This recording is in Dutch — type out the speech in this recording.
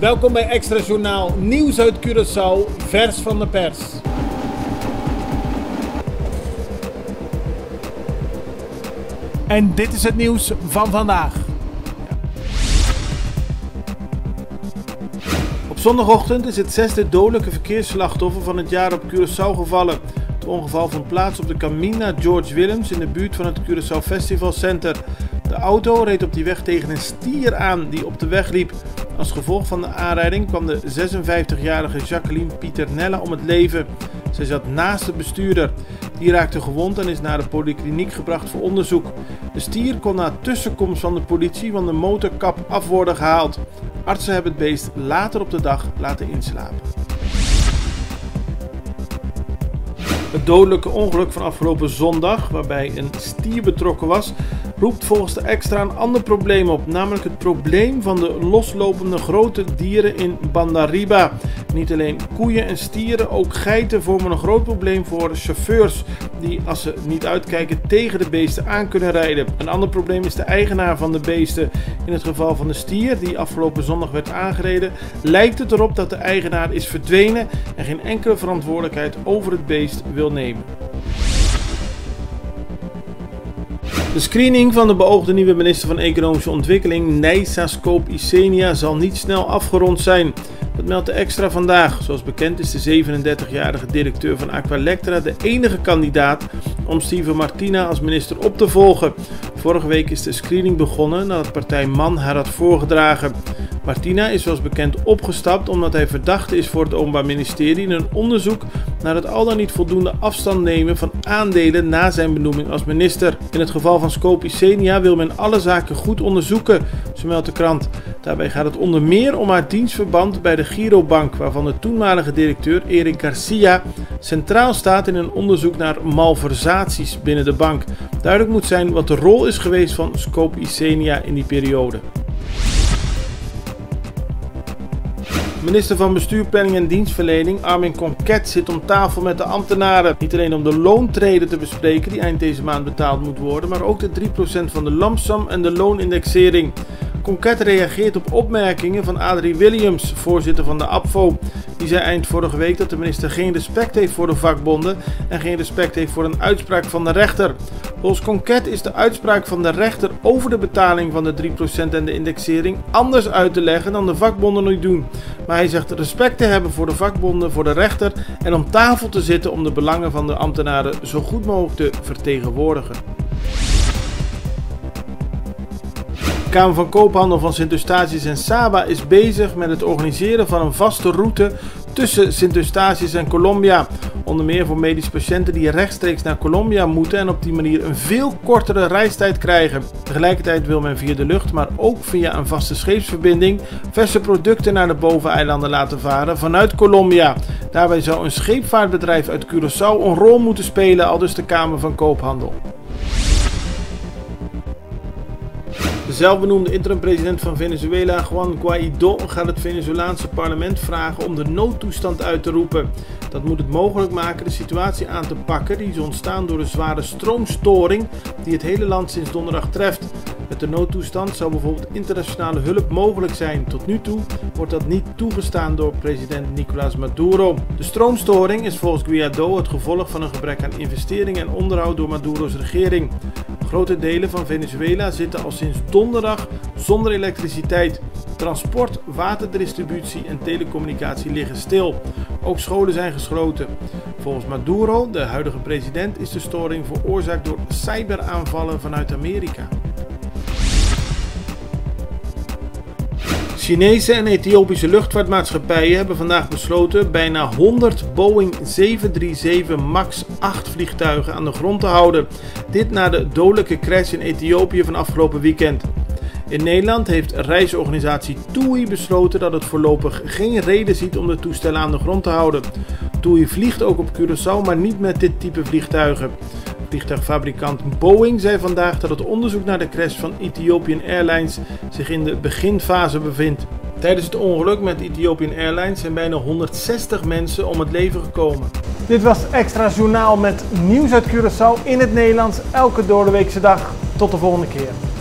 Welkom bij Extra Journaal, nieuws uit Curaçao, vers van de pers. En dit is het nieuws van vandaag. Op zondagochtend is het 6e dodelijke verkeersslachtoffer van het jaar op Curaçao gevallen. Het ongeval vond plaats op de Camina George Willems in de buurt van het Curaçao Festival Center. De auto reed op die weg tegen een stier aan die op de weg liep. Als gevolg van de aanrijding kwam de 56-jarige Jacqueline Pieternella om het leven. Zij zat naast de bestuurder. Die raakte gewond en is naar de polykliniek gebracht voor onderzoek. De stier kon na tussenkomst van de politie van de motorkap af worden gehaald. Artsen hebben het beest later op de dag laten inslapen. Het dodelijke ongeluk van afgelopen zondag, waarbij een stier betrokken was, roept volgens de Extra een ander probleem op, namelijk het probleem van de loslopende grote dieren in Bandariba. Niet alleen koeien en stieren, ook geiten vormen een groot probleem voor chauffeurs die, als ze niet uitkijken, tegen de beesten aan kunnen rijden. Een ander probleem is de eigenaar van de beesten. In het geval van de stier, die afgelopen zondag werd aangereden, lijkt het erop dat de eigenaar is verdwenen en geen enkele verantwoordelijkheid over het beest wil nemen. De screening van de beoogde nieuwe minister van Economische Ontwikkeling, Neissa Skoop-Isenia, zal niet snel afgerond zijn. Dat meldt de Extra vandaag. Zoals bekend is de 37-jarige directeur van Aqualectra de enige kandidaat om Steven Martina als minister op te volgen. Vorige week is de screening begonnen nadat partij MAN haar had voorgedragen. Martina is zoals bekend opgestapt omdat hij verdachte is voor het Openbaar Ministerie in een onderzoek naar het al dan niet voldoende afstand nemen van aandelen na zijn benoeming als minister. In het geval van Skoop-Isenia wil men alle zaken goed onderzoeken, zo meldt de krant. Daarbij gaat het onder meer om haar dienstverband bij de Girobank, waarvan de toenmalige directeur Eric Garcia centraal staat in een onderzoek naar malversaties binnen de bank. Duidelijk moet zijn wat de rol is geweest van Skoop-Isenia in die periode. Minister van Bestuur, Planning en Dienstverlening Armin Conquet zit om tafel met de ambtenaren. Niet alleen om de loontrede te bespreken die eind deze maand betaald moet worden, maar ook de 3% van de lump-sum en de loonindexering. Conquet reageert op opmerkingen van Adrie Williams, voorzitter van de APVO. Die zei eind vorige week dat de minister geen respect heeft voor de vakbonden en geen respect heeft voor een uitspraak van de rechter. Volgens Conquet is de uitspraak van de rechter over de betaling van de 3% en de indexering anders uit te leggen dan de vakbonden nu doen. Maar hij zegt respect te hebben voor de vakbonden, voor de rechter en om tafel te zitten om de belangen van de ambtenaren zo goed mogelijk te vertegenwoordigen. De Kamer van Koophandel van Sint-Eustatius en Saba is bezig met het organiseren van een vaste route tussen Sint-Eustatius en Colombia. Onder meer voor medische patiënten die rechtstreeks naar Colombia moeten en op die manier een veel kortere reistijd krijgen. Tegelijkertijd wil men via de lucht, maar ook via een vaste scheepsverbinding, verse producten naar de boveneilanden laten varen vanuit Colombia. Daarbij zou een scheepvaartbedrijf uit Curaçao een rol moeten spelen, aldus de Kamer van Koophandel. De zelfbenoemde interim-president van Venezuela, Juan Guaidó, gaat het Venezolaanse parlement vragen om de noodtoestand uit te roepen. Dat moet het mogelijk maken de situatie aan te pakken die is ontstaan door de zware stroomstoring die het hele land sinds donderdag treft. Met de noodtoestand zou bijvoorbeeld internationale hulp mogelijk zijn. Tot nu toe wordt dat niet toegestaan door president Nicolás Maduro. De stroomstoring is volgens Guaidó het gevolg van een gebrek aan investeringen en onderhoud door Maduro's regering. Grote delen van Venezuela zitten al sinds donderdag zonder elektriciteit. Transport, waterdistributie en telecommunicatie liggen stil. Ook scholen zijn gesloten. Volgens Maduro, de huidige president, is de storing veroorzaakt door cyberaanvallen vanuit Amerika. Chinese en Ethiopische luchtvaartmaatschappijen hebben vandaag besloten bijna 100 Boeing 737 MAX 8 vliegtuigen aan de grond te houden. Dit na de dodelijke crash in Ethiopië van afgelopen weekend. In Nederland heeft reisorganisatie TUI besloten dat het voorlopig geen reden ziet om de toestellen aan de grond te houden. TUI vliegt ook op Curaçao, maar niet met dit type vliegtuigen. Vliegtuigfabrikant Boeing zei vandaag dat het onderzoek naar de crash van Ethiopian Airlines zich in de beginfase bevindt. Tijdens het ongeluk met Ethiopian Airlines zijn bijna 160 mensen om het leven gekomen. Dit was Extra Journaal met nieuws uit Curaçao in het Nederlands elke doordeweekse dag. Tot de volgende keer.